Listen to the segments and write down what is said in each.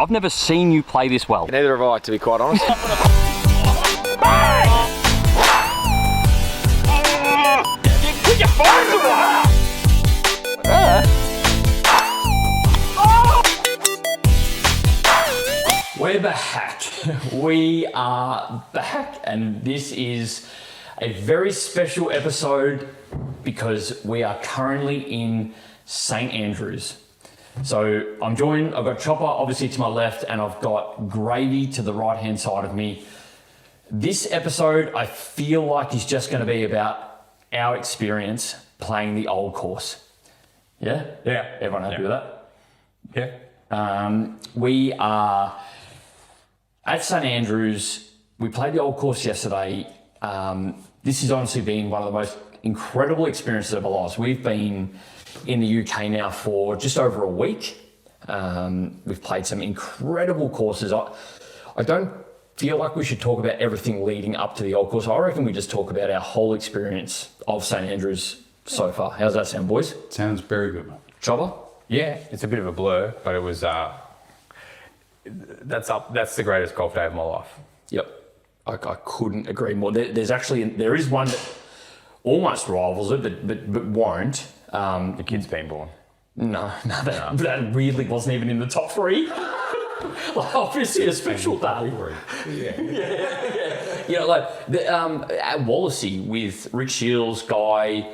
I've never seen you play this well. Neither have I, to be quite honest. Put your phones away! We're back. We are back, and this is a very special episode because we are currently in St. Andrews. So I've got Chopper obviously to my left, and I've got Gravy to the right-hand side of me. This episode, I feel like, is just going to be about our experience playing the old course. Yeah? Yeah. Everyone happy with that? Yeah. We are at St. Andrews. We played the old course yesterday. This has honestly been one of the most incredible experiences of our lives. We've been in the UK now for just over a week. We've played some incredible courses. I don't feel like we should talk about everything leading up to the old course. I reckon we just talk about our whole experience of St. Andrews so far. How's that sound, boys? Sounds very good, mate. Chopper? Yeah, it's a bit of a blur, but it was, that's the greatest golf day of my life. Yep. I couldn't agree more. There is one that almost rivals it, but won't. The kid's been born. No, that weirdly wasn't even in the top three. Like, obviously a special day. Yeah. You know, like at Wallasey with Rich Shields, Guy,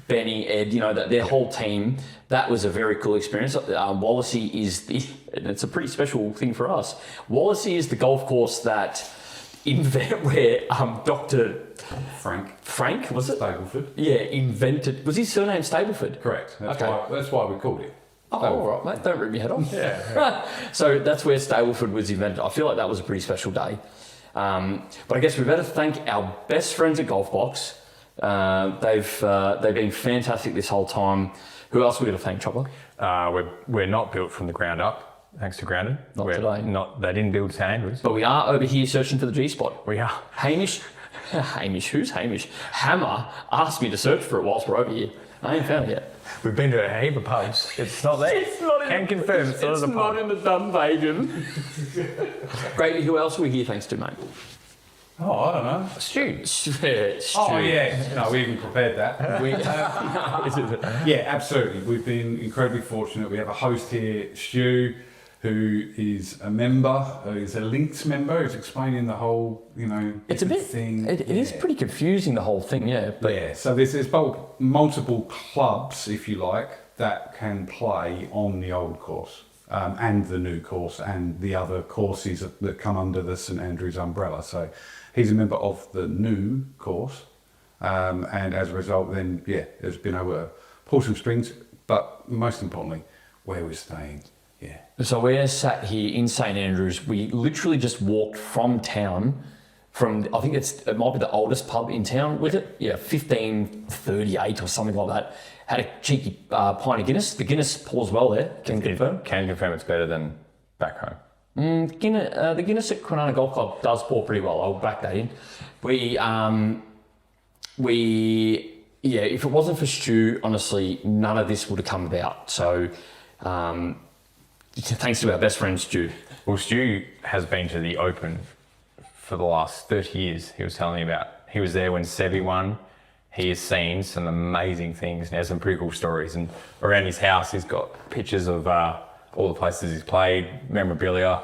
Benny, Ed, you know, their whole team, that was a very cool experience. Wallasey and it's a pretty special thing for us. Wallasey is the golf course where Dr. Frank, was it? Stableford. Yeah, invented. Was his surname Stableford? Correct. That's why we called it. Oh, all right, mate. Don't rip your head off. Yeah. So that's where Stableford was invented. I feel like that was a pretty special day. But I guess we better thank our best friends at Golfbox. They've been fantastic this whole time. Who else are we going to thank, Chopper? We're not built from the ground up, thanks to Grounded. Not today. They didn't build St. Andrews. But we are over here searching for the G spot. We are. Hamish, who's Hamish? Hammer asked me to search for it whilst we're over here. I ain't found it yet. We've been to a heap of pubs. It's not there. It's not in. Can confirm it's not in the pub. Not in the Dunvegan. Great. Who else are we here thanks to, mate? Oh, I don't know. Stu. Oh, yeah. No, we even prepared that. Yeah, absolutely. We've been incredibly fortunate. We have a host here, Stu, who is a member, is a linked member, who's explaining the whole, It's a bit thing. It is pretty confusing, the whole thing, yeah. But yeah, so there's multiple clubs, if you like, that can play on the old course and the new course and the other courses that come under the St. Andrews umbrella. So he's a member of the new course, and as a result, then has been able to pull some strings. But most importantly, where we're staying. Yeah. So we're sat here in St. Andrews. We literally just walked from town. I think it might be the oldest pub in town, was it? Yeah, 1538 or something like that. Had a cheeky pint of Guinness. The Guinness pours well there. Can confirm it's better than back home. The Guinness at Kwinana Golf Club does pour pretty well. I'll back that in. If it wasn't for Stu, honestly, none of this would have come about. So, thanks to our best friend Stu. Well, Stu has been to the Open for the last 30 years. He was telling me about. He was there when Sevi won. He has seen some amazing things and has some pretty cool stories. And around his house, he's got pictures of all the places he's played, memorabilia.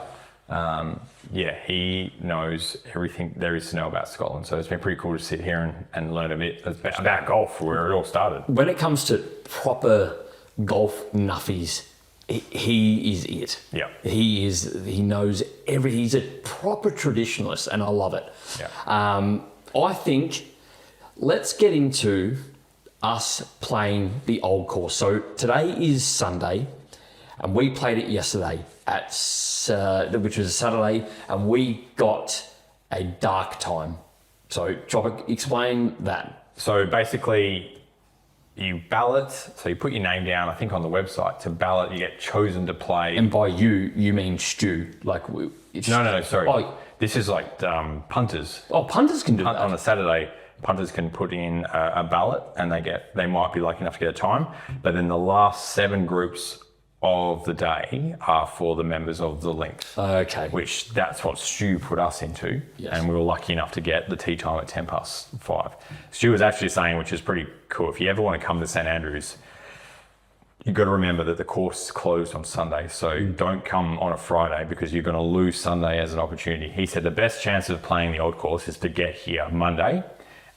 He knows everything there is to know about Scotland. So it's been pretty cool to sit here and learn a bit about golf, where it all started. When it comes to proper golf nuffies, he is it. Yeah. He knows everything. He's a proper traditionalist, and I love it. Yeah. I think let's get into us playing the old course. So today is Sunday, and we played it yesterday which was a Saturday, and we got a dark time. So Chopper, explain that. So basically, you ballot, so you put your name down, I think on the website, to ballot, you get chosen to play. And by you mean Stu. No, sorry. Oh, this is like punters. Oh, punters can do that. On a Saturday, punters can put in a ballot, and they might be lucky enough to get a time, but then the last 7 groups of the day are for the members of the links. Okay. Which that's what Stu put us into. Yes. And we were lucky enough to get the tea time at 5:10. Stu was actually saying, which is pretty cool, if you ever want to come to St Andrews, you've got to remember that the course is closed on Sunday. So don't come on a Friday because you're going to lose Sunday as an opportunity. He said the best chance of playing the old course is to get here Monday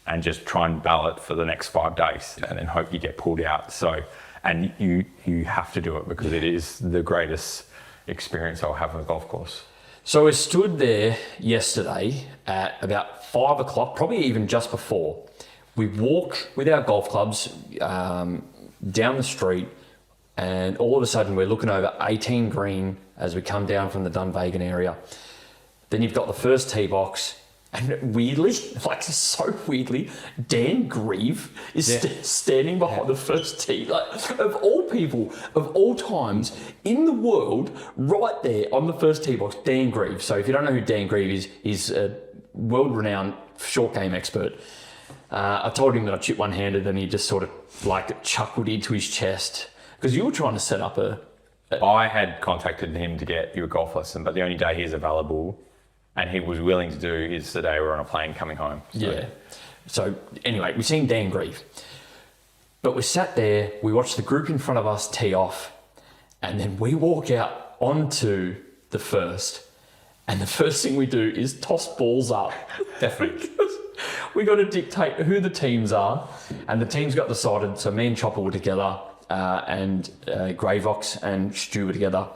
and just try and ballot for the next 5 days and then hope you get pulled out. So, and you have to do it because it is the greatest experience I'll have on a golf course. So we stood there yesterday at about 5 o'clock, probably even just before. We walked with our golf clubs down the street, and all of a sudden we're looking over 18 green as we come down from the Dunvegan area. Then you've got the first tee box, and weirdly, like so weirdly, Dan Grieve is standing behind the first tee. Like, of all people, of all times in the world, right there on the first tee box, Dan Grieve. So if you don't know who Dan Grieve is, he's a world-renowned short game expert. I told him that I chipped one-handed, and he just sort of like chuckled into his chest because you were trying to set up I had contacted him to get you a golf lesson, but the only day he's available and he was willing to do is the day we're on a plane coming home. So. Yeah. So anyway, we've seen Dan Grieve. But we sat there, we watched the group in front of us tee off, and then we walk out onto the first, and the first thing we do is toss balls up. Definitely. We got to dictate who the teams are, and the teams got decided. So me and Chopper were together, and Gravox and Stu were together.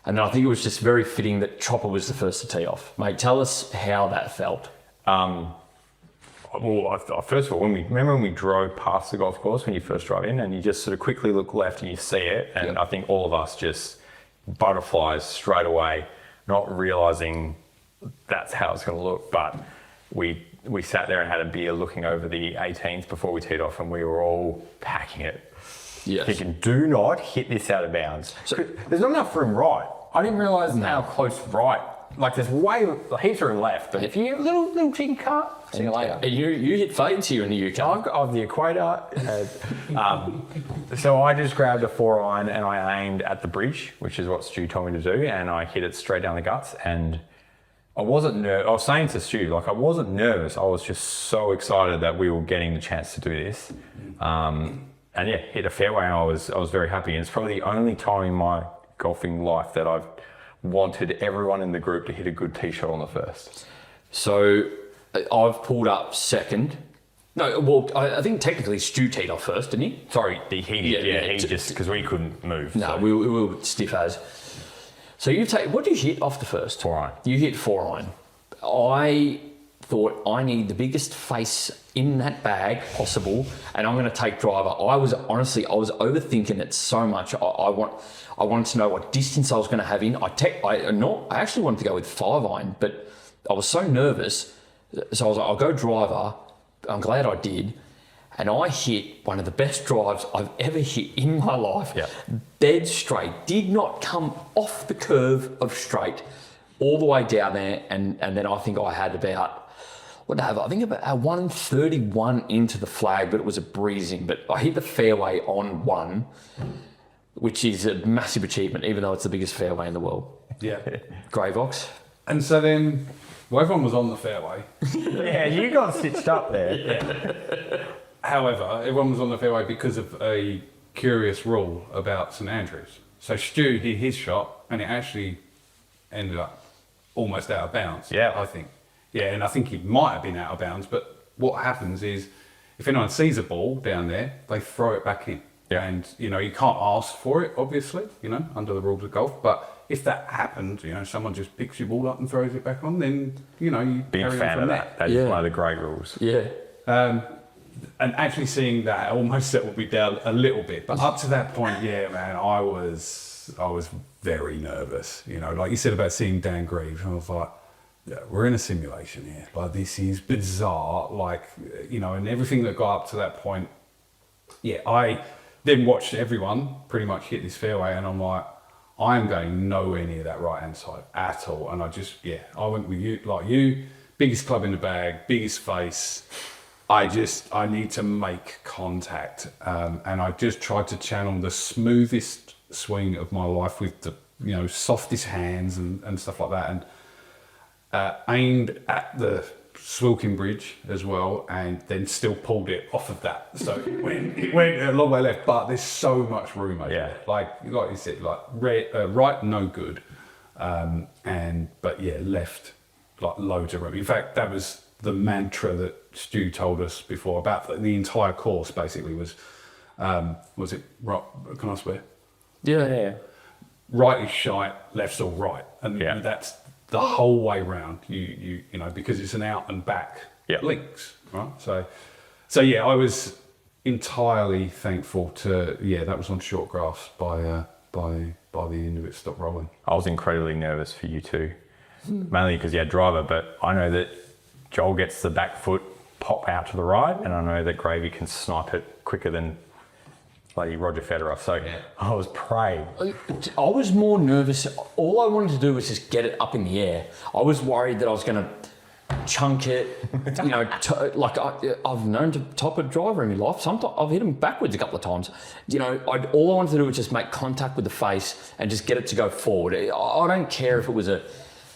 And then I think it was just very fitting that Chopper was the first to tee off. Mate, tell us how that felt. Well, first of all, remember when we drove past the golf course when you first drive in and you just sort of quickly look left and you see it, and Yep. I think all of us just butterflies straight away, not realising that's how it's going to look. But we sat there and had a beer looking over the 18th before we teed off, and we were all packing it. Yes. Thinking, do not hit this out of bounds. So, there's not enough room right. I didn't realise how close right. Like there's heaps of room left, but if you little cheeky cut, see you later. And you hit fades here in the UK. I've got the equator. So I just grabbed a 4-iron and I aimed at the bridge, which is what Stu told me to do, and I hit it straight down the guts. And I wasn't nervous. I was saying to Stu, like I wasn't nervous. I was just so excited that we were getting the chance to do this. And yeah, hit a fairway, and I was very happy. And it's probably the only time in my golfing life that I've wanted everyone in the group to hit a good tee shot on the first. So I've pulled up second. No, well, I think technically Stu teed off first, didn't he? Sorry, he just because we couldn't move. No, so. we were stiff as. So what did you hit off the first? 4-iron. You hit 4-iron. I thought I need the biggest face in that bag possible, and I'm going to take driver. I was overthinking it so much. I wanted to know what distance I was going to have in. I actually wanted to go with 5-iron, but I was so nervous, so I was like, I'll go driver. I'm glad I did, and I hit one of the best drives I've ever hit in my life. Yeah. Dead straight, did not come off the curve of straight, all the way down there, and then I think I had about. I think about 131 into the flag, but it was a breezing. But I hit the fairway on one, which is a massive achievement, even though it's the biggest fairway in the world. Yeah. Gravox. And so then, everyone was on the fairway. Yeah, you got stitched up there. However, everyone was on the fairway because of a curious rule about St Andrews. So Stu hit his shot, and it actually ended up almost out of bounds. Yeah. I think. Yeah, and I think he might have been out of bounds, but what happens is if anyone sees a ball down there, they throw it back in. Yeah. And, you can't ask for it, obviously, under the rules of golf. But if that happens, someone just picks your ball up and throws it back on, then, you Big carry on fan from of there. that. That is one of the great rules. Yeah. And actually seeing that almost settled me down a little bit. But up to that point, yeah, man, I was very nervous. Like you said about seeing Dan Grieve, I was like, yeah, we're in a simulation here. Like, this is bizarre. Like, and everything that got up to that point. Yeah, I then watched everyone pretty much hit this fairway, and I'm like, I am going nowhere near that right hand side at all. And I went with you, like you, biggest club in the bag, biggest face. I need to make contact. And I just tried to channel the smoothest swing of my life with the softest hands and stuff like that, and aimed at the Swilking Bridge as well, and then still pulled it off of that. So it went a long way left, but there's so much room over there. Like you said, like right, no good, but left like loads of room. In fact, that was the mantra that Stu told us before about the entire course. Basically, was it right? Can I swear? Yeah. Right is shite, left's all right, and that's the whole way round. You know, because it's an out and back links, right? So yeah, I was entirely thankful to that was on short grass by the end of it stopped rolling. I was incredibly nervous for you too, mainly because you had driver, but I know that Joel gets the back foot pop out to the right, and I know that Gravy can snipe it quicker than bloody Roger Federer. So I was praying. I was more nervous. All I wanted to do was just get it up in the air. I was worried that I was going to chunk it. You know, I've known to top a driver in my life. Sometimes I've hit him backwards a couple of times. You know, all I wanted to do was just make contact with the face and just get it to go forward. I don't care if it was a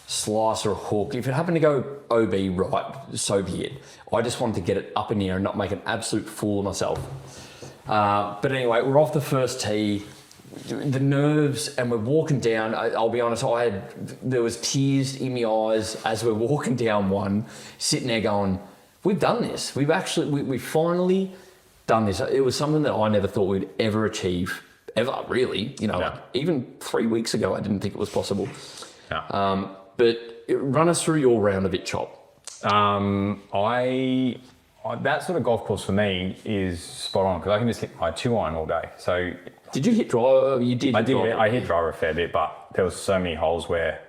slice or a hook. If it happened to go OB right, so be it. I just wanted to get it up in the air and not make an absolute fool of myself. But anyway, we're off the first tee, the nerves, and we're walking down. I'll be honest, there was tears in my eyes as we're walking down one, sitting there going, we've done this. We've finally done this. It was something that I never thought we'd ever achieve, ever really. You know, like even 3 weeks ago, I didn't think it was possible. No. But run us through your round of it, Chop. That sort of golf course for me is spot on because I can just hit my 2-iron all day. So did you hit driver? You did. I did. I hit driver a fair bit, but there was so many holes where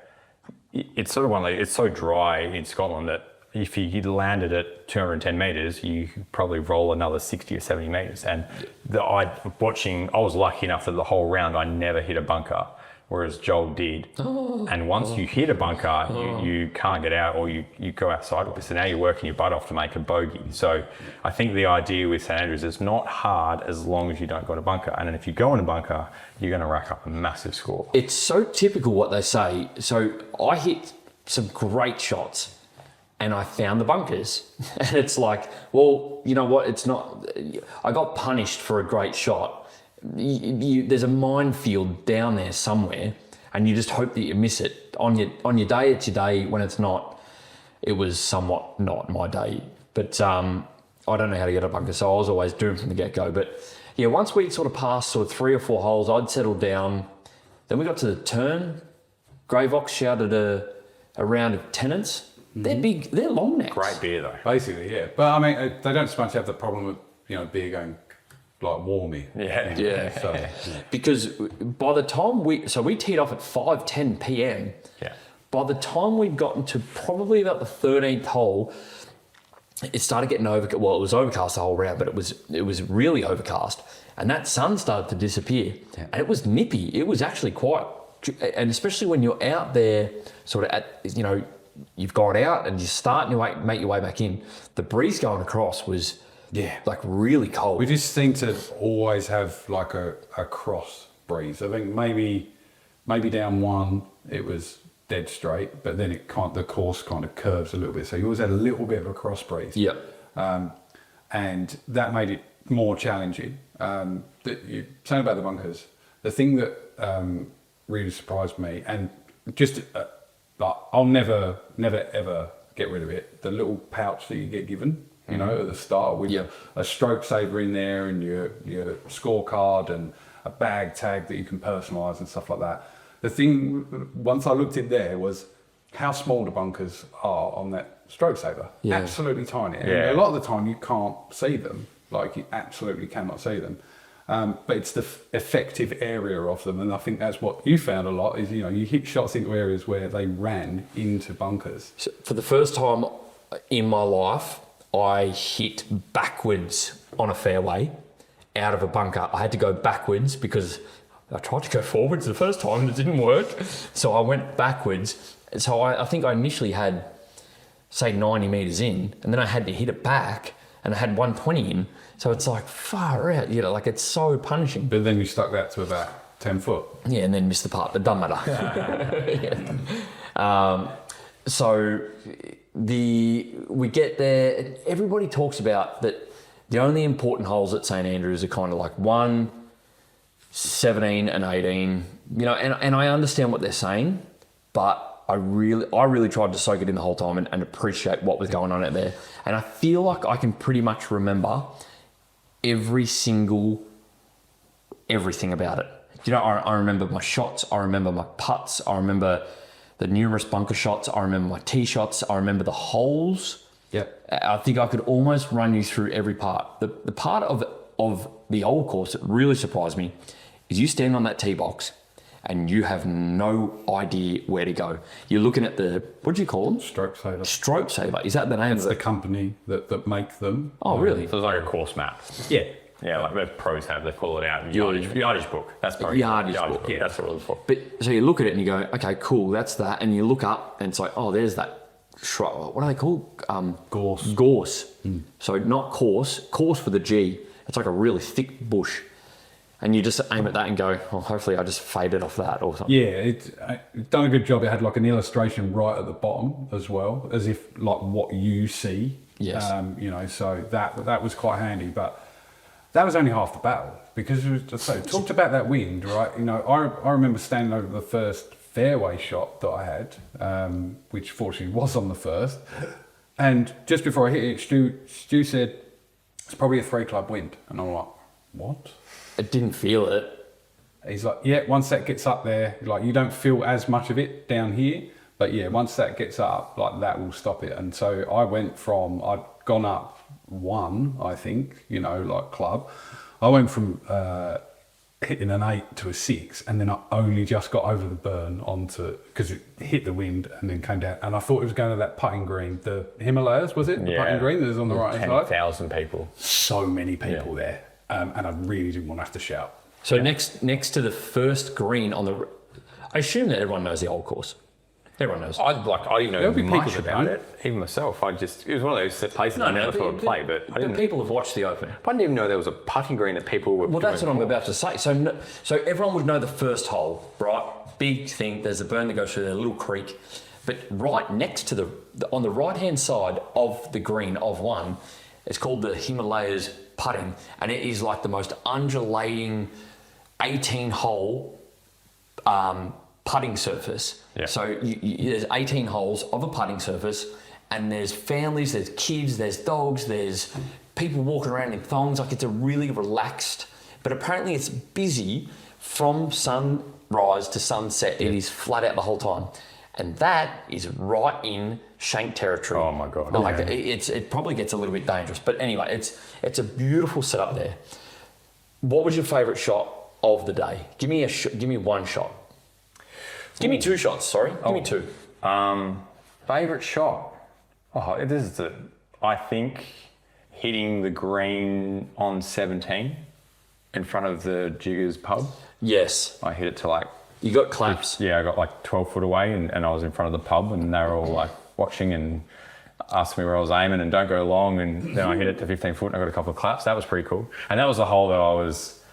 it's sort of one of it's so dry in Scotland that if you landed at 210 metres, you could probably roll another 60 or 70 metres. And I was lucky enough that the whole round I never hit a bunker, whereas Joel did. And once you hit a bunker, you can't get out, or you go outside with it. So now you're working your butt off to make a bogey. So I think the idea with St Andrews is not hard as long as you don't go to bunker. And then if you go in a bunker, you're going to rack up a massive score. It's so typical what they say. So I hit some great shots and I found the bunkers. And it's like, well, you know what? It's not. I got punished for a great shot. There's a minefield down there somewhere, and you just hope that you miss it. On your day, it's your day. When it's not, it was somewhat not my day. But I don't know how to get a bunker, so I was always doomed from the get-go. But yeah, once we sort of passed sort of 3 or 4 holes, I'd settled down. Then we got to the turn. Gravox shouted a round of Tennants. They're big, they're long necks. Great beer though. Basically, yeah. But I mean, they don't so much have the problem with beer going like warmy. Yeah. So, because by the time we teed off at 5:10 p.m. Yeah. By the time we'd gotten to probably about the 13th hole, it started getting overcast. Well, it was overcast the whole round, but it was really overcast, and that sun started to disappear, and it was nippy. It was actually quite, and especially when you're out there, sort of you've gone out and you're starting to make your way back in. The breeze going across was like really cold. We just seem to always have like a cross breeze. I think maybe down one it was dead straight, but then the course kind of curves a little bit. So you always had a little bit of a cross breeze. Yeah. And that made it more challenging. But you're saying about the bunkers, the thing that really surprised me, and just I'll never ever get rid of it, the little pouch that you get given, at the start with a stroke saver in there and your scorecard and a bag tag that you can personalise and stuff like that. The thing, once I looked in there, was how small the bunkers are on that stroke saver. Yeah. Absolutely tiny. And a lot of the time you can't see them, like you absolutely cannot see them. But it's the effective area of them, and I think that's what you found a lot, is you hit shots into areas where they ran into bunkers. So for the first time in my life, I hit backwards on a fairway out of a bunker. I had to go backwards because I tried to go forwards the first time and it didn't work. So I went backwards. So I think I initially had, say, 90 metres in, and then I had to hit it back, and I had 120 in. So it's like far out, like it's so punishing. But then you stuck that to about 10 foot. Yeah, and then missed the putt, but doesn't matter. So we get there. Everybody talks about that. The only important holes at St Andrews are kind of like 1, 17, and 18. You know, and I understand what they're saying, but I really tried to soak it in the whole time and appreciate what was going on out there. And I feel like I can pretty much remember everything about it. You know, I remember my shots, I remember my putts, I remember the numerous bunker shots, I remember my tee shots, I remember the holes. Yep. I think I could almost run you through every part. The part of the old course that really surprised me is you stand on that tee box and you have no idea where to go. You're looking at what do you call them? Stroke saver. Stroke saver. Is that the name It's of the it? company that make them. Oh, really? So it's like a course map. Yeah. Yeah, like the pros have, they pull it out. Yardage book. That's probably Yardage book. Yeah, that's what it was for. But so you look at it and you go, okay, cool, that's that. And you look up and it's like, oh, there's that shrub. What are they called? Gorse. Gorse. So not course with a G. It's like a really thick bush. And you just aim at that and go, oh, hopefully I just faded off that or something. Yeah, it's done a good job. It had like an illustration right at the bottom as well, as if like what you see. Yes. You know, so that was quite handy. But that was only half the battle, because it was just so talked about that wind, right? You know, I remember standing over the first fairway shot that I had, which fortunately was on the first. And just before I hit it, Stu said, it's probably a 3-club wind. And I'm like, what? I didn't feel it. He's like, yeah, once that gets up there, like you don't feel as much of it down here, but yeah, once that gets up, like that will stop it. And so I went from, I'd gone up 1, I think, you know, like club. I went from hitting an 8 to a 6, and then I only just got over the burn onto, because it hit the wind and then came down. And I thought it was going to that putting green, the Himalayas, was it? The putting green that was on the right hand side. 10,000 people. So many people there. And I really didn't want to have to shout. So next to the first green on the, I assume that everyone knows the old course. Everyone knows. I didn't know There'll be much people that about don't. it. Even myself, it was one of those places I never thought I'd play, but I didn't. People have watched the Open. I didn't even know there was a putting green that people were. Well, that's what I'm about to say. So everyone would know the first hole, right? Big thing. There's a burn that goes through there, a little creek. But right next to on the right-hand side of the green of 1, it's called the Himalayas putting, and it is like the most undulating 18-hole putting surface. Yeah. So there's 18 holes of a putting surface, and there's families, there's kids, there's dogs, there's people walking around in thongs. Like, it's a really relaxed, but apparently it's busy from sunrise to sunset. It is flat out the whole time. And that is right in Shank territory. Oh my God. Like, it probably gets a little bit dangerous. But anyway, it's a beautiful setup there. What was your favourite shot of the day? Give me one shot. Give me 2 shots, sorry. Give me 2. Favourite shot? Oh, I think hitting the green on 17 in front of the Jiggers pub. Yes. I hit it to like... You got claps. Yeah, I got like 12 foot away and I was in front of the pub and they were all like watching and asked me where I was aiming and don't go long, and then I hit it to 15 foot and I got a couple of claps. That was pretty cool. And that was a hole that I was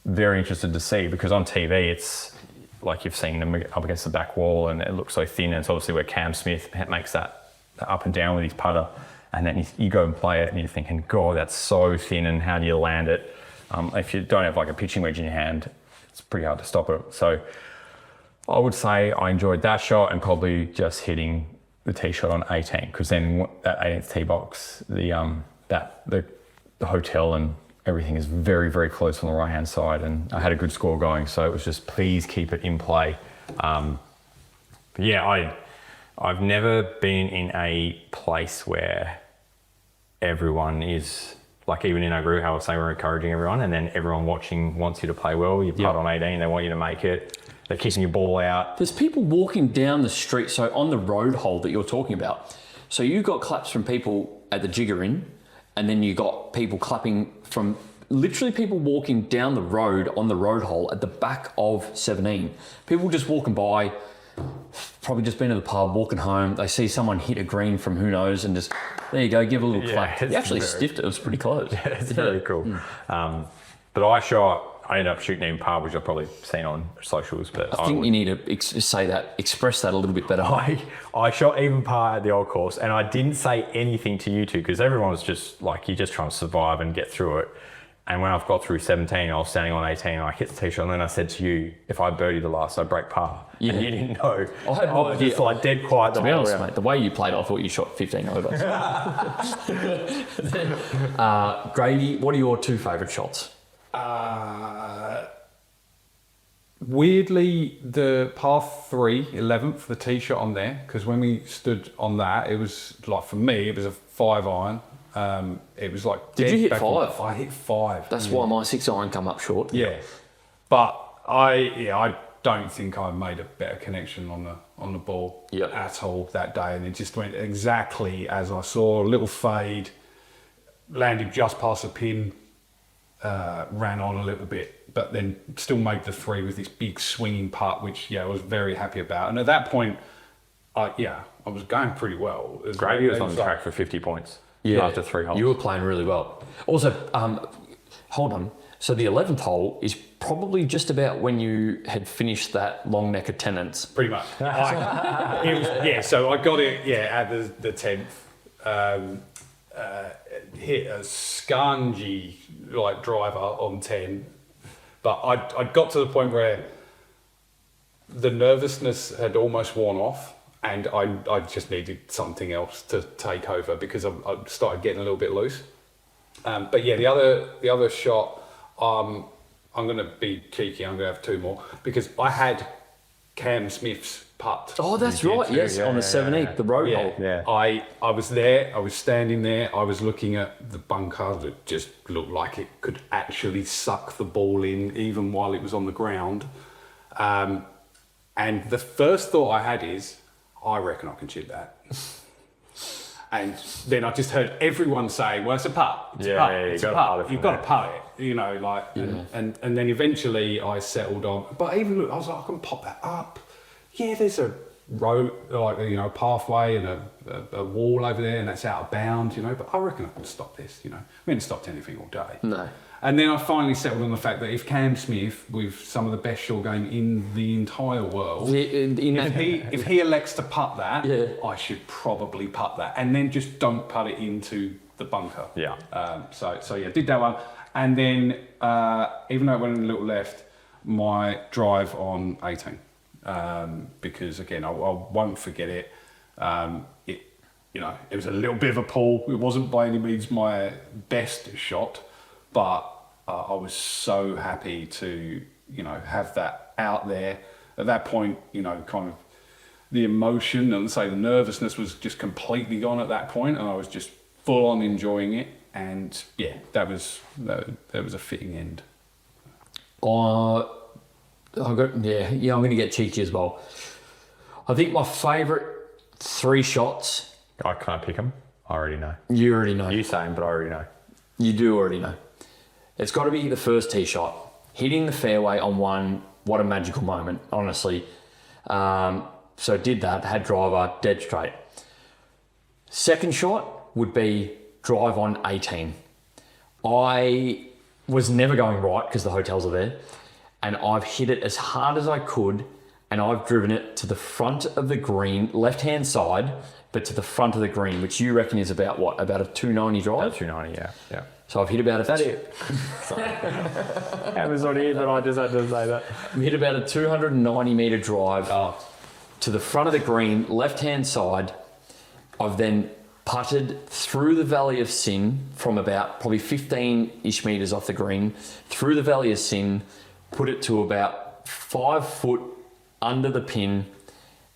very interested to see, because on TV it's like you've seen them up against the back wall and it looks so thin, and it's obviously where Cam Smith makes that up and down with his putter, and then you go and play it and you're thinking, God, that's so thin, and how do you land it? If you don't have like a pitching wedge in your hand, it's pretty hard to stop it. So I would say I enjoyed that shot and probably just hitting the tee shot on 18, because then that 18th tee box, the hotel and everything is very, very close on the right hand side, and I had a good score going, so it was just please keep it in play. But yeah, I've never been in a place where everyone is like, even in our group, how I was saying we're encouraging everyone, and then everyone watching wants you to play well. You putt on 18, they want you to make it. They're kicking your ball out. There's people walking down the street, so on the road hole that you're talking about. So you got claps from people at the Jigger Inn, and then you got people clapping from literally people walking down the road on the road hole at the back of 17. People just walking by, probably just been to the pub, walking home. They see someone hit a green from who knows, and just, there you go, give a little clap. They actually stiffed it. It was pretty close. Yeah, it's very cool. But I shot I ended up shooting even par, which I've probably seen on socials. But I think you need to express that a little bit better. I shot even par at the old course, and I didn't say anything to you two because everyone was just like, you're just trying to survive and get through it. And when I've got through 17, I was standing on 18 and I hit the tee shot, and then I said to you, if I birdie the last, I break par. Yeah. And you didn't know. I had no was idea. just like dead quiet. To be honest, mate, the way you played, I thought you shot 15 over. Grady, what are your two favourite shots? Weirdly, the par 3, 11th, the tee shot on there, because when we stood on that, it was like, for me, it was a 5 iron. It was like... Did you hit 5? I hit 5. That's why my 6 iron come up short. Yeah. But I don't think I made a better connection on the ball at all that day, and it just went exactly as I saw. A little fade, landed just past the pin, ran on a little bit, but then still made the 3 with this big swinging putt, which I was very happy about. And at that point, I was going pretty well. Grady was on track for 50 points after 3 holes. You were playing really well. Also, hold on. So the 11th hole is probably just about when you had finished that long neck of tenants. Pretty much. So I got it at the 10th. Hit a scungy like driver on 10, but I got to the point where the nervousness had almost worn off, and I just needed something else to take over because I started getting a little bit loose. But the other shot, I'm going to be cheeky. I'm going to have 2 more because I had Cam Smith's putt. Oh, that's right. too, Yes, on the 17th, the road hole. Yeah. I was there. I was standing there. I was looking at the bunker that just looked like it could actually suck the ball in even while it was on the ground. And the first thought I had is, I reckon I can chip that. And then I just heard everyone say, well, it's a putt. It's a putt. It's a putt. You've got to putt it, and then eventually I settled on, but even look, I was like, I can pop that up. Yeah, there's a road, pathway and a wall over there, and that's out of bounds, but I reckon I can stop this, We haven't stopped anything all day. No. And then I finally settled on the fact that if Cam Smith, with some of the best short game in the entire world, if he elects to putt that, I should probably putt that, and then just don't putt it into the bunker. Yeah. Did that one, and then even though it went a little left, my drive on 18, because again I won't forget it. It was a little bit of a pull. It wasn't by any means my best shot, but I was so happy to, have that out there. At that point, kind of the emotion and the nervousness was just completely gone at that point, and I was just full on enjoying it. And that was a fitting end. I'm going to get cheeky as well. I think my favourite 3 shots. Can I pick them? I already know. You already know. You saying, but I already know. You do already know. It's got to be the first tee shot. Hitting the fairway on 1, what a magical moment, honestly. So did that, had driver, dead straight. Second shot would be drive on 18. I was never going right because the hotels are there, and I've hit it as hard as I could, and I've driven it to the front of the green, left-hand side, but to the front of the green, which you reckon is about what? About a 290 drive? About 290, yeah. So I've hit about a... Is that it? I was on here, but I just had to say that. I've hit about a 290 metre drive to the front of the green, left-hand side. I've then putted through the Valley of Sin from about probably 15-ish metres off the green, through the Valley of Sin, put it to about 5 foot under the pin,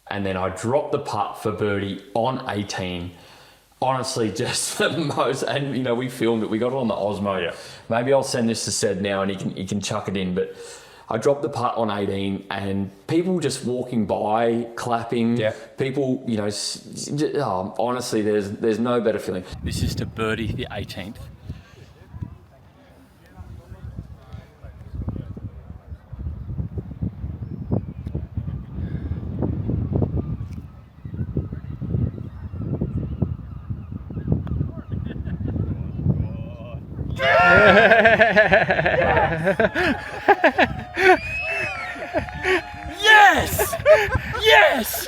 and then I dropped the putt for birdie on 18. Honestly, just the most, and we filmed it. We got it on the Osmo. Yeah. Maybe I'll send this to Sed now, and he can chuck it in. But I dropped the putt on 18, and people just walking by, clapping. Yeah. People, honestly, there's no better feeling. This is to birdie the 18th. Yes! Yes!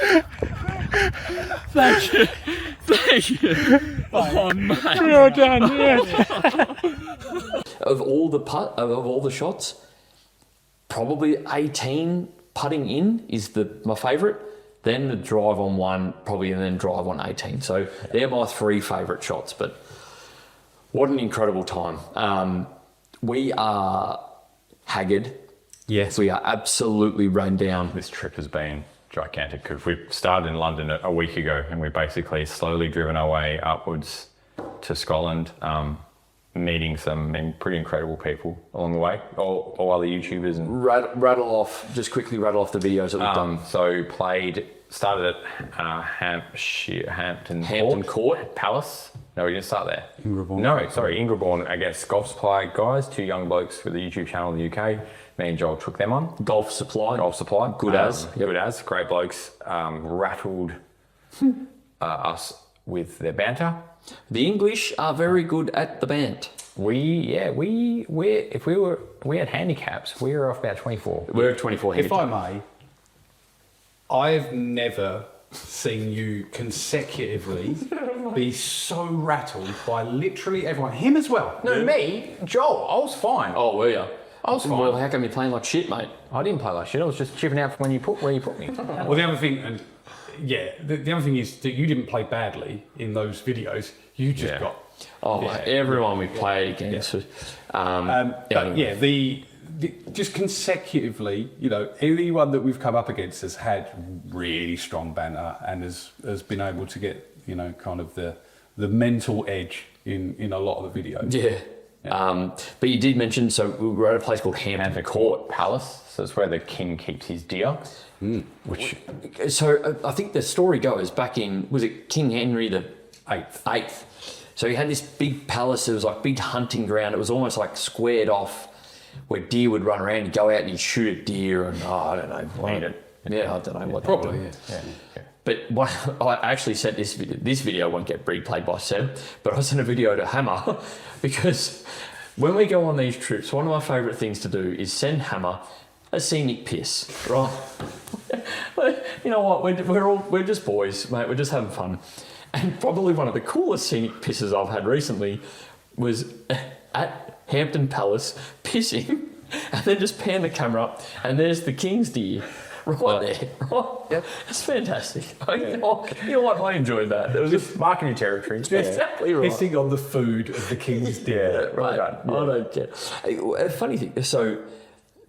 Thank you. Thank you. Oh, mate. Well done. Yes. Of all the shots, probably 18 putting in is my favourite. Then the drive on 1, probably, and then drive on 18. So they're my 3 favourite shots. But what an incredible time. We are haggard. Yes. We are absolutely run down. This trip has been gigantic because we started in London a week ago and we've basically slowly driven our way upwards to Scotland, meeting some pretty incredible people along the way, all other YouTubers. And Just quickly rattle off the videos that we've done. So started at Hampton Court Palace. No, we didn't start there. Ingraborn. No, sorry, Ingraborn against Golf Supply guys, 2 young blokes with a YouTube channel in the UK. Me and Joel took them on. Golf Supply. Good as. Great blokes. Rattled us with their banter. The English are very good at the band. We had handicaps. We were off about 24. We're at 24 If I may, I've never seen you consecutively be so rattled by literally everyone. Him as well. No, me, Joel. I was fine. Oh, were you? I was fine. Well, how come you're playing like shit, mate? I didn't play like shit. I was just chipping out from where you put me. Well, the other thing, and yeah, the other thing is that you didn't play badly in those videos. You just got. Oh, everyone we played against. Just consecutively, anyone that we've come up against has had really strong banter and has been able to get, kind of the mental edge in a lot of the videos. Yeah. But you did mention, so we were at a place called Hampton Court Palace. So it's where the king keeps his deer. So I think the story goes back in, was it King Henry the Eighth? So he had this big palace. It was like big hunting ground. It was almost like squared off where deer would run around. He'd go out and he'd shoot a deer and, I don't know. Eat it. Yeah, I don't know what. Probably, yeah. But I actually sent this video. This video won't get replayed by Seb, but I sent a video to Hammer because when we go on these trips, one of my favourite things to do is send Hammer a scenic piss, right? You know what? We're just boys, mate. We're just having fun. And probably one of the coolest scenic pisses I've had recently was at Hampton Palace pissing, and then just pan the camera up, and there's the king's deer. Right there, right? Yep. It's fantastic. You know what? I enjoyed that. It was just Marking your territory. exactly right. Pissing on the food of the king's deer. Right. I don't care. A funny thing. So,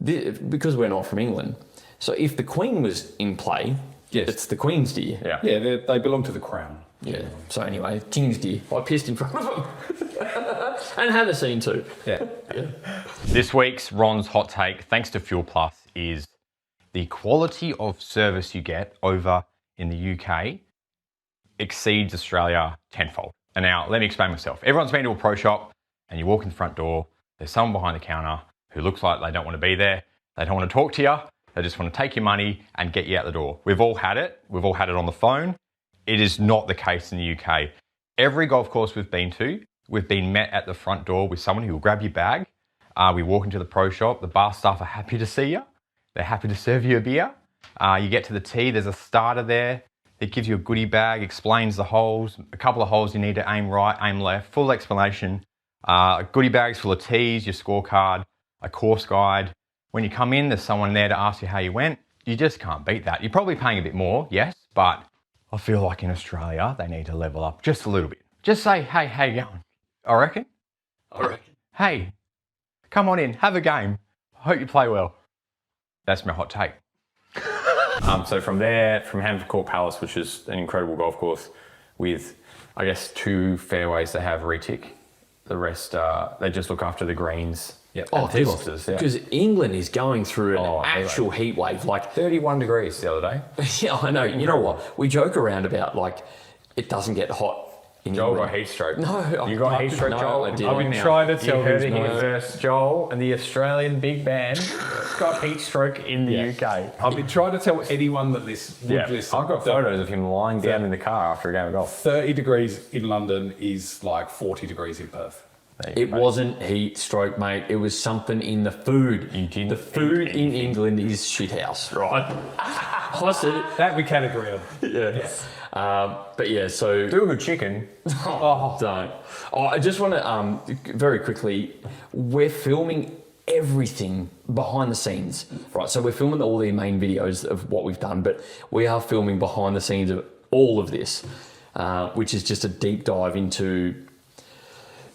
because we're not from England, so if the Queen was in play, it's the Queen's deer. Yeah. Yeah, they belong to the crown. Yeah. So anyway, king's deer. I pissed in front of them, and had the scene too. Yeah. This week's Ron's hot take, thanks to Füll Plus, is the quality of service you get over in the UK exceeds Australia tenfold. And now, let me explain myself. Everyone's been to a pro shop and you walk in the front door, there's someone behind the counter who looks like they don't want to be there, they don't want to talk to you, they just want to take your money and get you out the door. We've all had it on the phone. It is not the case in the UK. Every golf course we've been to, we've been met at the front door with someone who will grab your bag. We walk into the pro shop, the bar staff are happy to see you. They're happy to serve you a beer. You get to the tee, there's a starter there. It gives you a goodie bag, explains the holes, a couple of holes you need to aim right, aim left, full explanation. Goodie bags full of tees, your scorecard, a course guide. When you come in, there's someone there to ask you how you went. You just can't beat that. You're probably paying a bit more, yes, but I feel like in Australia, they need to level up just a little bit. Just say, hey, how you going? I reckon. Hey, come on in, have a game. I hope you play well. That's my hot take. So from there, from Hampton Court Palace, which is an incredible golf course with, I guess, 2 fairways they have retick. The rest, they just look after the greens. Yep. And tee boxes. Because England is going through an actual heat wave. Like 31 degrees the other day. Yeah, I know. You know what? We joke around about like it doesn't get hot in Joel England. got heat stroke. No, You got heat stroke, no, Joel? I didn't. I've been trying to tell you heard it this, here mate. first. Joel and the Australian big band got heat stroke in the UK. I've been trying to tell anyone that listen. I've got photos of him lying down in the car after a game of golf. 30 degrees in London is like 40 degrees in Perth. It wasn't heat stroke, mate. It was something in the food. The food in England is shithouse, right? I said it. That we can agree on. Yeah. But yeah, so Do a good chicken. don't. Oh, I just want to very quickly. We're filming everything behind the scenes, right? So we're filming all the main videos of what we've done, but we are filming behind the scenes of all of this, which is just a deep dive into.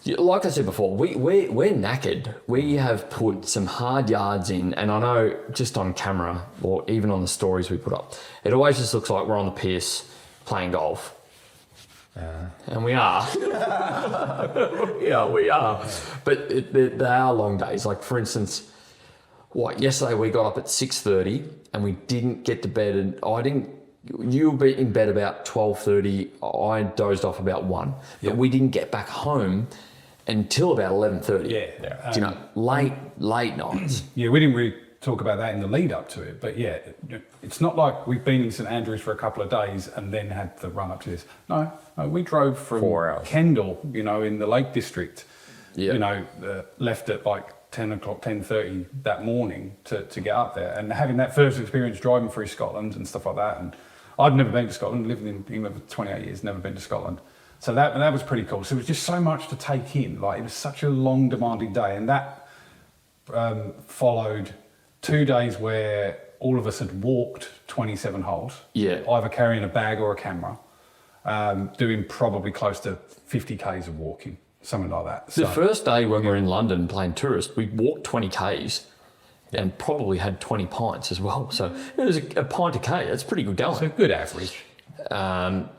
Like I said before, we're knackered. We have put some hard yards in, and I know just on camera or even on the stories we put up, it always just looks like we're on the piss playing golf. And we are. Yeah, we are. But they are long days. Like, for instance, yesterday we got up at 6:30 and we didn't get to bed, and you were in bed about 12:30. I dozed off about 1. But we didn't get back home until about 11:30. Yeah. Late nights. Yeah, we didn't really talk about that in the lead up to it, but yeah, it's not like we've been in St Andrews for a couple of days and then had the run up to this. No, we drove from 4 hours. Kendal, in the Lake District, Yeah. left at like 10 o'clock, 10:30 that morning to get up there, and having that first experience driving through Scotland and stuff like that. And I'd never been to Scotland, lived in England for 28 years, never been to Scotland. So that was pretty cool. So it was just so much to take in. Like, it was such a long, demanding day, and that followed 2 days where all of us had walked 27 holes. Yeah. Either carrying a bag or a camera, doing probably close to 50 Ks of walking, something like that. The first day when we were in London playing tourist, we walked 20 Ks and probably had 20 pints as well. So it was a pint a K. That's pretty good going. So good average. Hampton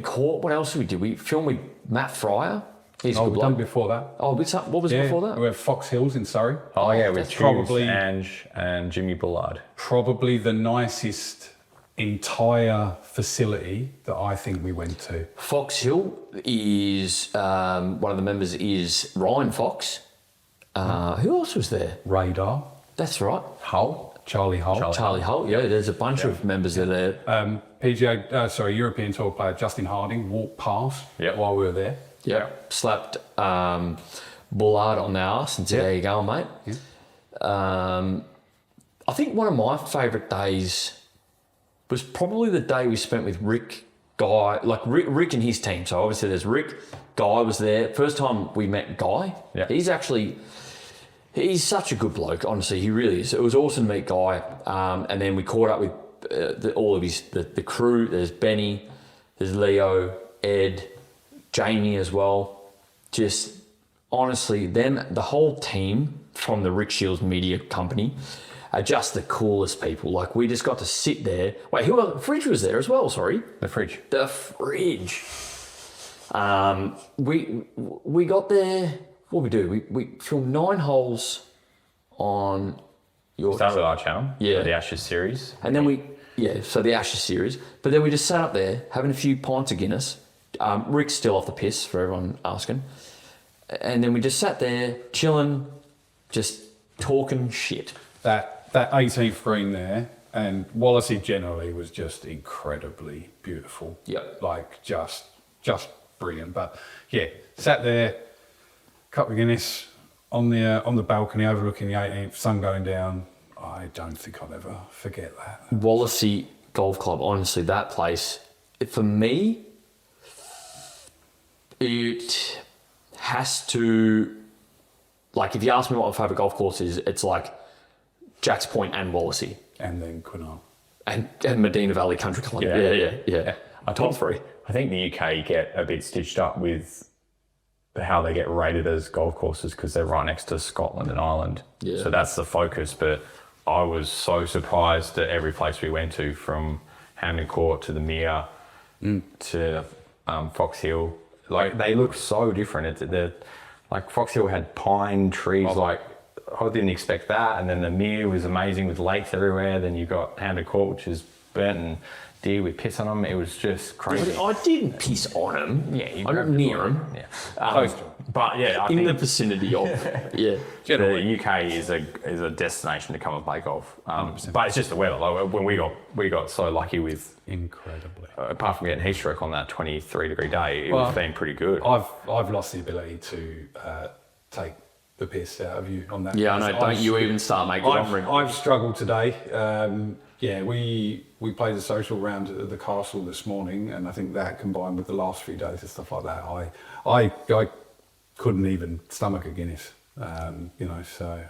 Court. What else did we do? We filmed with Matt Fryer. He's a good We've done bloke. before that. Oh, what was before that? We have Fox Hills in Surrey. Oh yeah, with that's Tubes, probably- Ange and Jimmy Bullard. Probably the nicest entire facility that I think we went to. Fox Hill is one of the members is Ryan Fox. Who else was there? Radar, That's right. Hull. Charlie Hull. Charlie Holt. Yeah, there's a bunch of members that are there. European Tour player Justin Harding walked past while we were there. Yeah, slapped Bullard on the arse and said, "There you go, mate." Yeah. I think one of my favourite days was probably the day we spent with Rick, Guy, like Rick and his team. So obviously there's Rick, Guy was there. First time we met Guy. Yeah. He's such a good bloke, honestly, he really is. It was awesome to meet Guy. And then we caught up with all of the crew. There's Benny, there's Leo, Ed, Jamie as well. Just honestly, the whole team from the Rick Shields Media Company are just the coolest people. Like, we just got to sit there. Wait, Fridge was there as well, sorry. The fridge. The Fridge. We got there. What did we do? We filmed 9 holes on your... Started with our channel. Yeah. The Ashes series. And then so the Ashes series. But then we just sat up there having a few pints of Guinness. Rick's still off the piss, for everyone asking. And then we just sat there, chilling, just talking shit. That 18th green there, and Wallasey generally was just incredibly beautiful. Yep. Like, just brilliant. But yeah, sat there, cup of Guinness on the balcony overlooking the 18th, sun going down. I don't think I'll ever forget that. Wallasey Golf Club, honestly, that place, for me, it has to, like, if you ask me what my favourite golf course is, it's like Jacks Point and Wallasey. And then Quinal. And Medina Valley Country Club. Yeah. Top 3. I think the UK get a bit stitched up with how they get rated as golf courses because they're right next to Scotland and Ireland. Yeah. So that's the focus. But I was so surprised at every place we went to, from Hampton Court to the Mere to Fox Hill. Like, they look so different. Like, Fox Hill had pine trees. Like, I didn't expect that. And then the Mere was amazing with lakes everywhere. Then you got Hampton Court, which is burnt and deer with piss on them. It was just crazy. I didn't piss on him. Yeah, you I'm grabbed near him. Yeah. Close to him. But yeah, I In think the vicinity of. Yeah. the UK is a destination to come and play golf. But it's just the weather. Like when we got so lucky with, Incredibly. apart from getting heat stroke on that 23-degree day, it was been pretty good. I've lost the ability to take the piss out of you on that. Yeah, I know. Don't you even start, mate. Get on, Rick. I've struggled today. We played a social round at the castle this morning, and I think that combined with the last few days and stuff like that, I couldn't even stomach a Guinness. So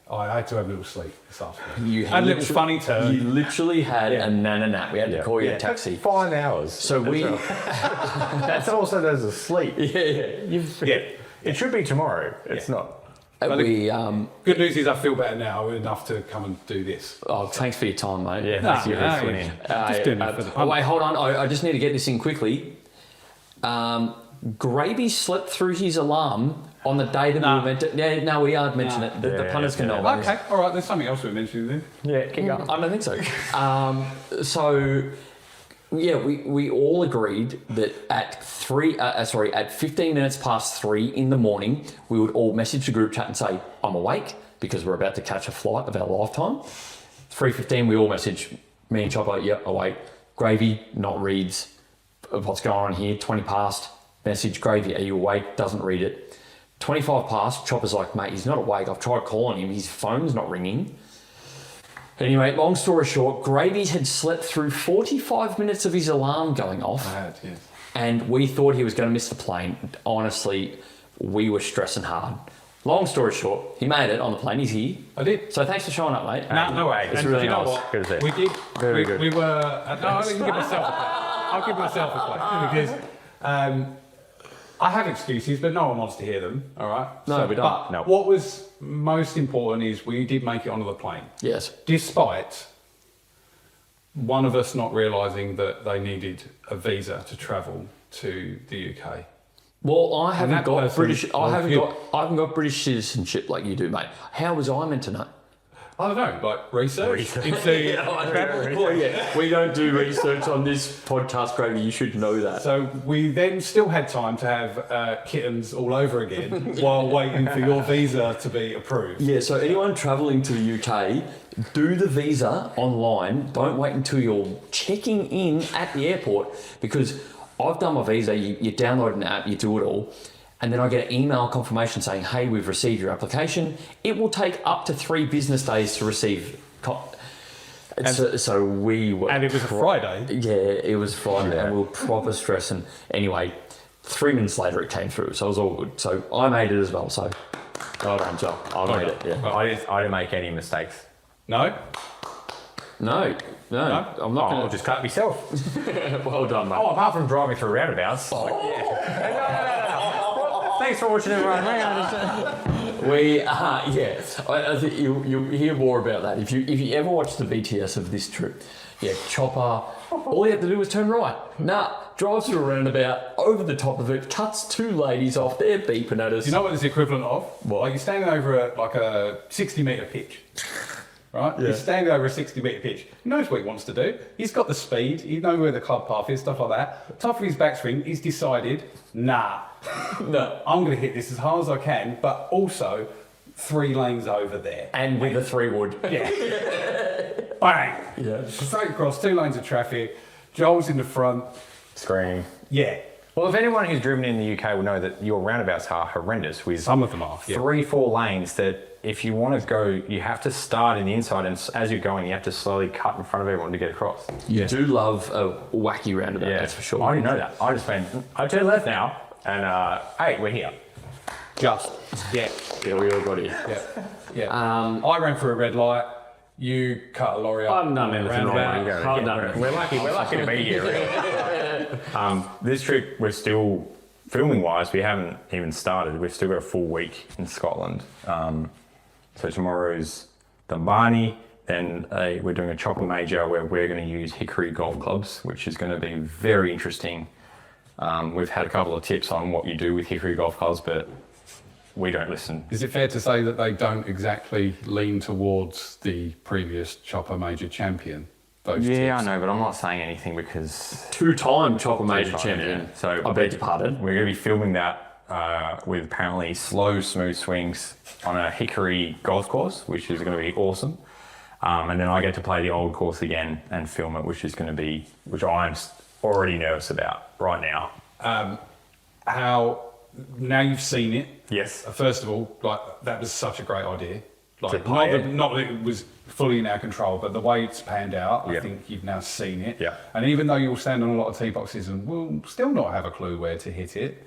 I had to have a little sleep this afternoon. You had a little funny turn. You literally had a nana nap. We had to call you a taxi. 5 hours. So we. That's also there's a sleep. Yeah. It should be tomorrow. It's not. We. Good news is I feel better now, ugh to come and do this. Oh, thanks for your time, mate. Yeah, thank you for tuning in. Just doing it for the wait, hold on. I just need to get this in quickly. Gravy slept through his alarm on the day that we were meant to. Yeah, no, we are mentioning it. The punters can know about Okay, all right. There's something else we're mentioning then. Yeah, keep going. I don't think so. We all agreed that at 15 minutes past 3 in the morning, we would all message the group chat and say, I'm awake, because we're about to catch a flight of our lifetime. 3:15, we all message me and Chopper, awake. Gravy, not reads. What's going on here? 20 past, message, Gravy, are you awake? Doesn't read it. 25 past, Chopper's like, mate, he's not awake. I've tried calling him. His phone's not ringing. Anyway, long story short, Gravy had slept through 45 minutes of his alarm going off. I had, yes. And we thought he was going to miss the plane. Honestly, we were stressing hard. Long story short, he made it on the plane. He's here. I did. So thanks for showing up, mate. No way. It's And really you know nice. what? Good to see. We did. Very good. We were. No, I can give myself a clap. I'll give myself a clap because I have excuses, but no one wants to hear them. All right. No, we don't. But No. what was most important is we did make it onto the plane, Yes. despite one of us not realising that they needed a visa to travel to the UK. Well, I haven't that got person British. I was haven't you. got. I haven't got British citizenship like you do, mate. How was I meant to know? I don't know, like research. into travel. Well, yeah, we don't do research on this podcast, Gravy. You should know that. So we then still had time to have kittens all over again while waiting for your visa to be approved. Yeah, so anyone travelling to the UK, do the visa online. Don't wait until you're checking in at the airport, because I've done my visa. You download an app, you do it all, and then I get an email confirmation saying, hey, we've received your application. It will take up to 3 business days to receive. So we were... And it was a Friday. Yeah, it was Friday, and we were proper stressing. Anyway, 3 minutes later it came through, so it was all good. So I made it as well, so well done, Joe. I made it, yeah. I didn't make any mistakes. No? No, I'm not I'll going just cut myself. Well done, mate. Oh, apart from driving through roundabouts. No. Thanks for watching, everyone. We I think you'll hear more about that if you ever watch the BTS of this trip. Yeah, Chopper. All he had to do was turn right. Drives through a roundabout, over the top of it, cuts 2 ladies off. They're beeping at us. You know what it's the equivalent of? What? Like you're standing over a 60-metre pitch. Right? Yeah. He's standing over a 60-metre pitch. He knows what he wants to do. He's got the speed. He knows where the club path is, stuff like that. Top of his backswing, he's decided, no, I'm going to hit this as hard as I can, but also 3 lanes over there. And with a 3-wood. Yeah. Bang! Yeah. Straight across, 2 lanes of traffic. Joel's in the front. Scream. Yeah. Well, if anyone who's driven in the UK will know that your roundabouts are horrendous with Some of them are. Yeah. 3-4 lanes that if you want to go, you have to start in the inside, and as you're going, you have to slowly cut in front of everyone to get across. You do love a wacky roundabout, that's for sure. I didn't know that. I just went, I turn left now, and hey, we're here. Just. Yeah. Yeah, we all got it. Yeah. Yeah. I ran through a red light. You cut a lorry up. I've done anything wrong. roundabout. I've done it. We're lucky to be here. Really. This trip, we're still, filming wise, we haven't even started. We've still got a full week in Scotland. So tomorrow's Dunbarney, then we're doing a chopper major where we're going to use Hickory golf clubs, which is going to be very interesting. We've had a couple of tips on what you do with Hickory golf clubs, but we don't listen. Is it fair to say that they don't exactly lean towards the previous chopper major champion? those Yeah, tips. I know, but I'm not saying anything because 2-time Chocolate Major Two-time, champion. yeah. So I beg your pardon. we're going to be filming that with apparently slow, smooth swings on a hickory golf course, which is going to be awesome. And then I get to play the old course again and film it, which I'm already nervous about right now. Now you've seen it. Yes. First of all, like that was such a great idea. Like To play it. not that it was fully in our control, but the way it's panned out, Yeah. I think you've now seen it. Yeah. And even though you'll stand on a lot of tee boxes and will still not have a clue where to hit it,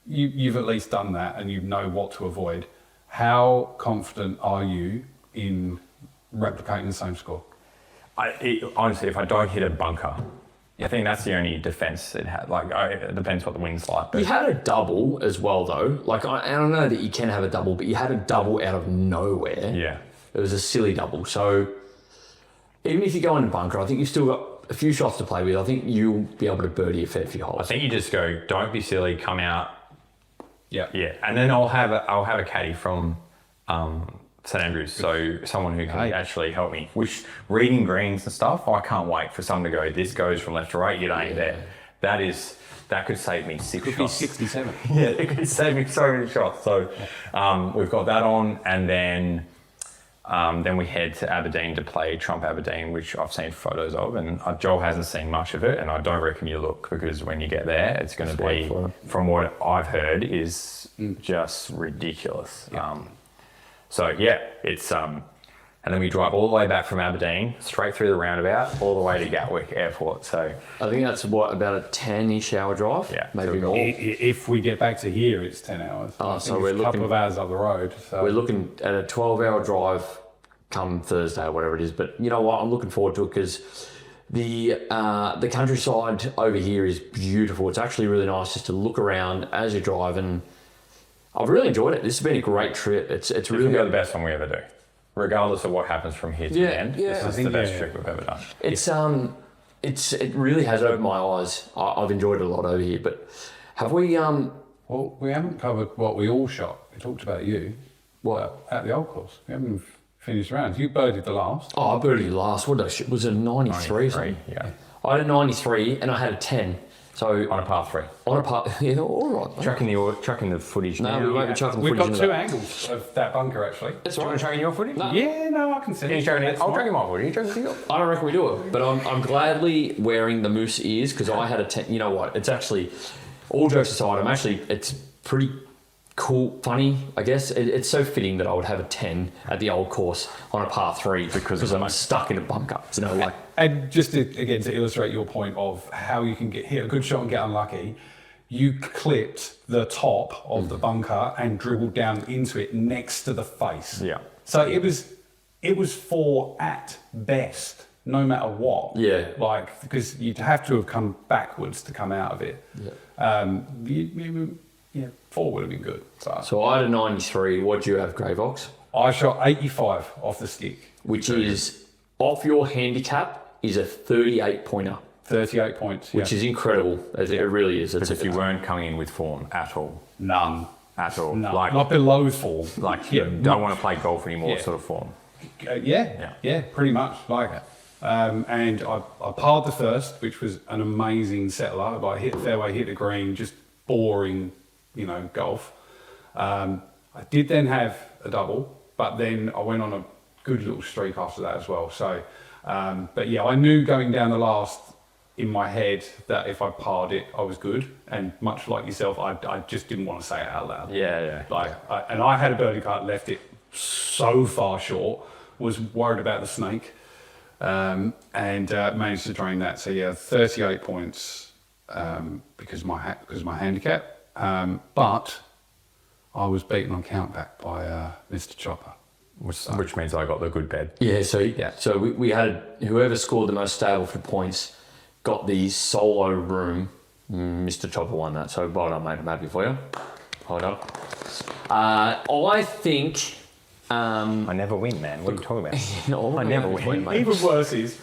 you've at least done that and you know what to avoid. How confident are you in replicating the same score? Honestly, if I don't hit a bunker, I think that's the only defense it had. Like, it depends what the wind's like. But You had a double as well, though. Like, I don't know that you can have a double, but you had a double out of nowhere. yeah. It was a silly double. So even if you go in a bunker, I think you've still got a few shots to play with. I think you'll be able to birdie a fair few holes. I think you just go, don't be silly, come out. Yeah. Yeah. And then I'll have a caddy from St Andrews, so someone who can actually help me. Which, reading greens and stuff, I can't wait for someone to go, this goes from left to right, you ain't there. That could save me 6 Could shots. be 67. Yeah, it could save me so many shots. So we've got that on, and then we head to Aberdeen to play Trump Aberdeen, which I've seen photos of, and Joel hasn't seen much of it, and I don't recommend you look, because when you get there, it's going to be, from what I've heard, is just ridiculous. So yeah, it's and then we drive all the way back from Aberdeen, straight through the roundabout, all the way to Gatwick Airport. So I think that's about a 10-ish hour drive. Yeah, maybe so more. If we get back to here, it's 10 hours. Oh, I so think we're it's a couple looking- of hours up the road. So. We're looking at a 12-hour drive come Thursday or whatever it is. But you know what? I'm looking forward to it because the countryside over here is beautiful. It's actually really nice just to look around as you're driving. I've really enjoyed it. This has been a great trip. It's really really the best one we ever do, regardless of what happens from here to Yeah, the end. yeah. This I is think, the best yeah. trip we've ever done. it really has opened my eyes. I've enjoyed it a lot over here. But have we Well, we haven't covered what we all shot. We talked about you. What? At the old course. We haven't finished rounds. You birdied the last. I birdied last. What did I shoot? Was it a 93 or something? Yeah. I had a 93 and I had a 10. So On a par 3. on a part, yeah, all right. Chucking the footage No, now. we won't be chucking We've footage got into two that. angles of that bunker, actually. That's Do you want right. to chuck in your footage? No. Yeah, no, I can see I'll it. chuck That's in fine. my footage. You chuck in yours. I don't reckon we do it, but I'm gladly wearing the moose ears because I had a 10. You know what? It's actually, all jokes aside, it's pretty cool, funny, I guess. It's so fitting that I would have a 10 at the old course on a par 3 because I'm stuck in a bunker. You know, like, And just to illustrate your point of how you can hit a good shot and get unlucky, you clipped the top of the bunker and dribbled down into it next to the face. Yeah. So it was 4 at best, no matter what. Yeah. Like, because you'd have to have come backwards to come out of it. Yeah. 4 would have been good. so I had a 93. What do you have, Gravox? I shot 85 off the stick. Which is, off your handicap, is a 38 pointer, 38 points. which is incredible. It really is. Because if you weren't coming in with form at all, none. no, Like, not below form. like you don't want to play golf anymore, Yeah. sort of form. Yeah, pretty much like it. And I parred the first, which was an amazing settler. Like hit the fairway, hit the green, just boring, golf. I did then have a double, but then I went on a good little streak after that as well. So, but yeah, I knew going down the last in my head that if I parred it, I was good. And much like yourself, I just didn't want to say it out loud. Yeah. And I had a birdie putt, left it so far short, was worried about the snake, and managed to drain that. So yeah, 38 points because of my handicap. But I was beaten on countback by Mr. Chopper. Which means I got the good bed. Yeah, so we had whoever scored the most stable for points got the solo room. Mr. Chopper won that, so well done, mate. I'm happy for you. Hold up. I think. I never win, man. What are you talking about? No, I never win. mate. Even worse is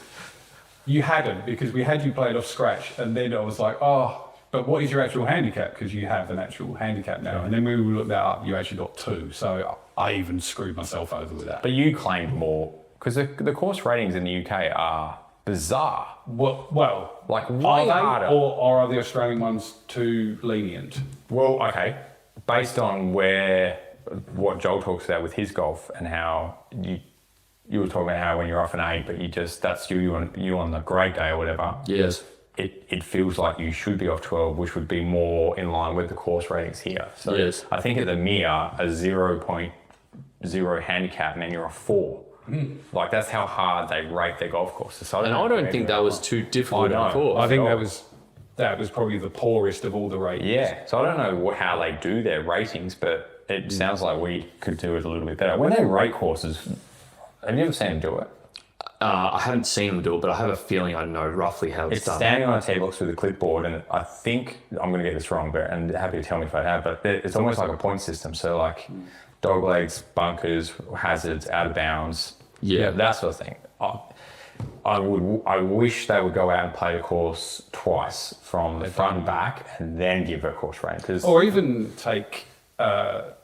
you hadn't, because we had you played off scratch, and then I was like, but what is your actual handicap? Because you have an actual handicap now. And then when we looked that up, you actually got 2. So I even screwed myself over with that. But you claimed more, because the course ratings in the UK are bizarre. Well, Like, way are they, harder. or are the Australian ones too lenient? Well, okay. Based on what Joel talks about with his golf and how you were talking about how when you're off an 8, but that's you on the great day or whatever. Yes. It feels like you should be off 12, which would be more in line with the course ratings here. So Yes. I think at the Mere, a 0.0 handicap, and then you're off 4. Like, that's how hard they rate their golf courses. So And I don't think that was too difficult I know. of a course. I think that was probably the poorest of all the ratings. Yeah, so I don't know how they do their ratings, but it sounds like we could do it a little bit better. When they rate courses, have you ever seen them do it? I haven't seen them do it, but I have a feeling I know roughly how it's It's done. standing on a tee box with a clipboard, and I think I'm going to get this wrong, but and happy to tell me if I have. But it's almost like a point system. So like dog legs, bunkers, hazards, out of bounds, Yeah. that sort of thing. I wish they would go out and play a course twice from the front and back, and then give a course rating. Because Or even take a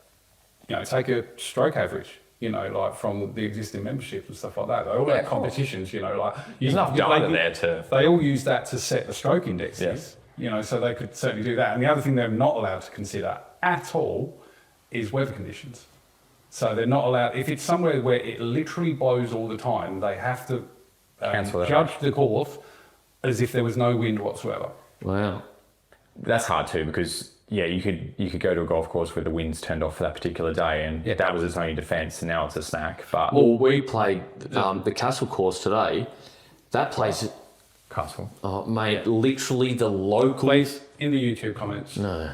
stroke average. Like from the existing membership and stuff like that. All Yeah, that of course. competitions, like there's enough data there to. They all use that to set the stroke indexes. So they could certainly do that. And the other thing they're not allowed to consider at all is weather conditions. So they're not allowed, if it's somewhere where it literally blows all the time, they have to Cancel that. judge the course as if there was no wind whatsoever. Wow. That's hard too, because you could go to a golf course where the wind's turned off for that particular day, and that was its only defence, and now it's a snack. But Well, we played the Castle course today. That place, Castle. oh, mate, literally the local. Please, in the YouTube comments, No.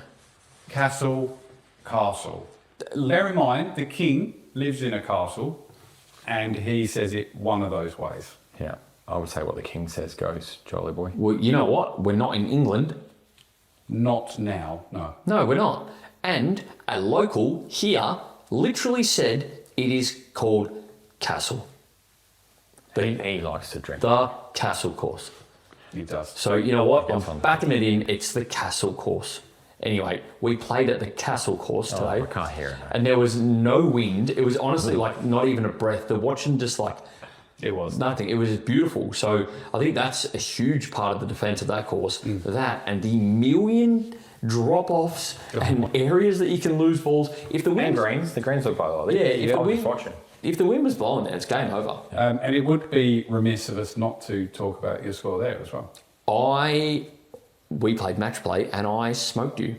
castle. Bear in mind, the king lives in a castle, and he says it one of those ways. Yeah, I would say what the king says goes, jolly boy. Well, you know what? We're not in England. Not now, no. No, we're not. And a local here literally said it is called Castle. He likes to drink. The Castle course. He does. So you know what? Yes, I'm backing it in. It's the Castle course. Anyway, we played at the Castle course today. I can't hear it. And there was no wind. It was honestly like not even a breath. The watching just like It was. nothing. It was beautiful. So I think that's a huge part of the defence of that course. That and the million drop-offs and areas that you can lose balls. If the And wind, greens. The greens look by the way. Yeah, if the I was wind- watching. if the wind was blowing, then it's game over. And it would be remiss of us not to talk about your score there as well. We played match play and I smoked you.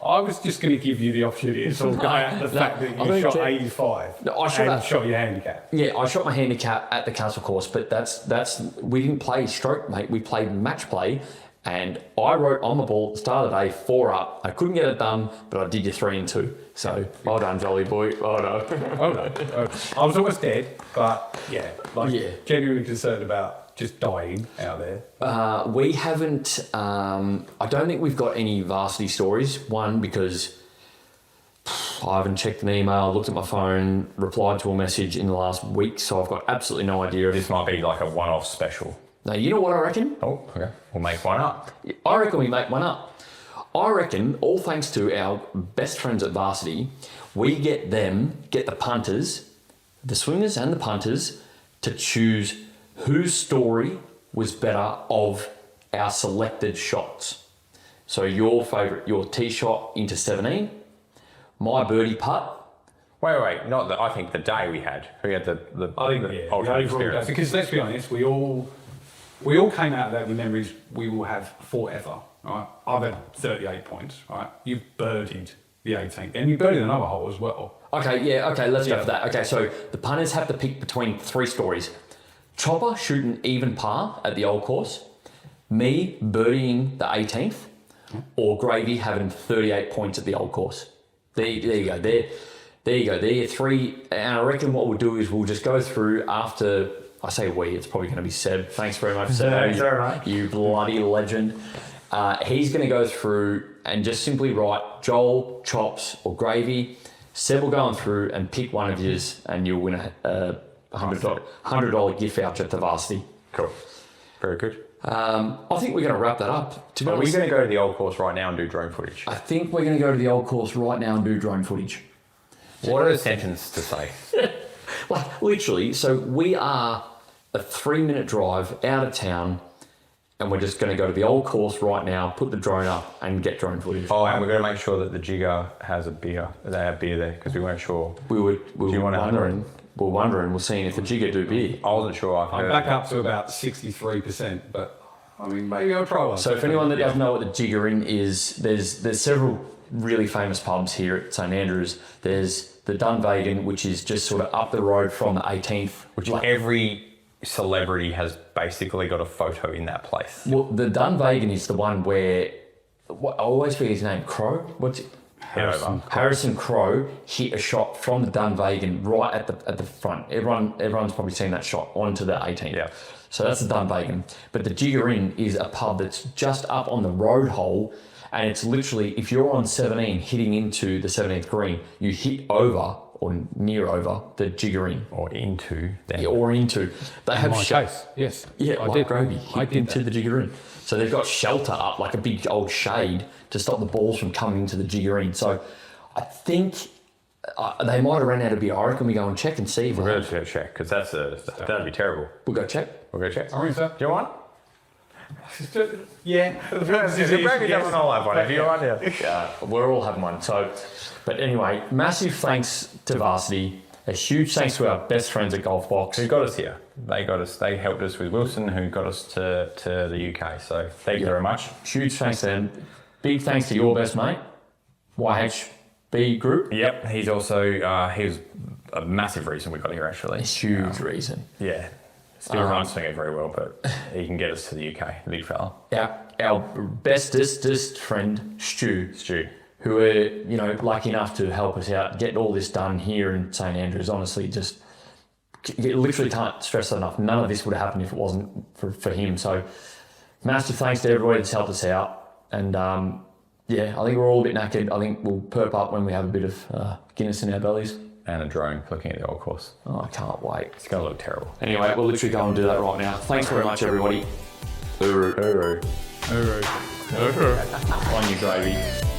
I was just going to give you the opportunity to sort of go at the fact that I you don't shot care. 85 No, I shot and that- shot your handicap. Yeah, I shot my handicap at the Castle course, but that's we didn't play stroke, mate. We played match play, and I wrote on the ball at the start of the day 4 up. I couldn't get it done, but I did you 3 and 2. So well done, jolly boy. Oh no. Oh no. I was almost dead, but yeah, genuinely concerned about just dying out there. We haven't. I don't think we've got any varsity stories. One because I haven't checked an email, looked at my phone, replied to a message in the last week, so I've got absolutely no idea of This might be like a one-off special. Now, you know what I reckon? Oh, okay. We'll make one up. I reckon we make one up. I reckon, all thanks to our best friends at Varsity, we get the punters, the swingers and the punters, to choose whose story was better of our selected shots. So your favourite, your tee shot into 17, my birdie putt. Wait. Not the. I think the day we had the ultimate experience. Because let's be honest, we all came out of that with memories we will have forever. Right? I've had 38 points. Right? You've birdied the 18th, and you birdied another hole as well. Okay, let's go for that. Okay, so the punters have to pick between 3 stories. Chopper shooting even par at the old course, me birdieing the 18th, or Gravy having 38 points at the old course. There you go. There you go. There are 3. And I reckon what we'll do is we'll just go through after. I say we. It's probably going to be Seb. Thanks very much, Seb. Thanks very much. You bloody legend. He's going to go through and just simply write Joel, Chops, or Gravy. Seb will go on through and pick one of yours, and you'll win a $100 gift voucher to Varsity. Cool. Very good. I think we're going to wrap that up. To be Are we honest, going to go to the old course right now and do drone footage? I think we're going to go to the old course right now and do drone footage. What are the sentences to say? Like literally, so we are a 3-minute drive out of town, and we're just going to go to the old course right now, put the drone up, and get drone footage. Oh, and we're going to make sure that the Jigger has a beer. They have beer there because we weren't sure. We were want wondering. We're seeing if the Jigger do beer. I wasn't sure. I'm back up to about 63%, but I mean, maybe I'll try one. So if anyone that doesn't know what the Jigger in is, there's several really famous pubs here at St Andrews. There's the Dunvegan, which is just sort of up the road from the 18th. Which every celebrity has basically got a photo in that place. Well, the Dunvegan is the one where, I always forget his name, Crow? What's it? Harrison Crow hit a shot from the Dunvegan right at the front. Everyone's probably seen that shot onto the 18th. Yeah. So that's the Dunvegan. But the Jigger Inn is a pub that's just up on the road hole, and it's literally, if you're on 17 hitting into the 17th green, you hit over or near over the Jigger Inn. Or into them. Yeah, or into. They have case, yes. Yeah, I like did. Gravy I hit did into that. the Jigger Inn. So they've got shelter up, like a big old shade to stop the balls from coming into the Jigger Inn. So I think they might have ran out of beer. I reckon we go and check and see if We're going to go check because that'd be terrible. We'll go check. We'll go check. I mean, so. Do you want? Yeah. Gravy doesn't all have one. If you want, Yeah, we're all having one. So, but anyway, massive thanks to Varsity. A huge thanks to our best friends at Golf Box. Who got us here? They got us. They helped us with Wilson, who got us to the UK. So thank you very much. Huge thanks to them. Big thanks to your best mate, YHB Group. Yep, he's also he was a massive reason we got here actually. Huge reason. Yeah, still can't swing it very well, but he can get us to the UK. Big fella. Our bestest friend, Stu, who are lucky enough to help us out, get all this done here in St Andrews. Honestly, just you literally can't stress that enough. None of this would have happened if it wasn't for him. So massive thanks to everybody that's helped us out. And I think we're all a bit knackered. I think we'll perp up when we have a bit of Guinness in our bellies. And a drone looking at the old course. Oh, I can't wait. It's going to look terrible. Anyway, we'll literally go and do that right now. Thanks very much, everybody. Uru. Uru. On you, Gravy.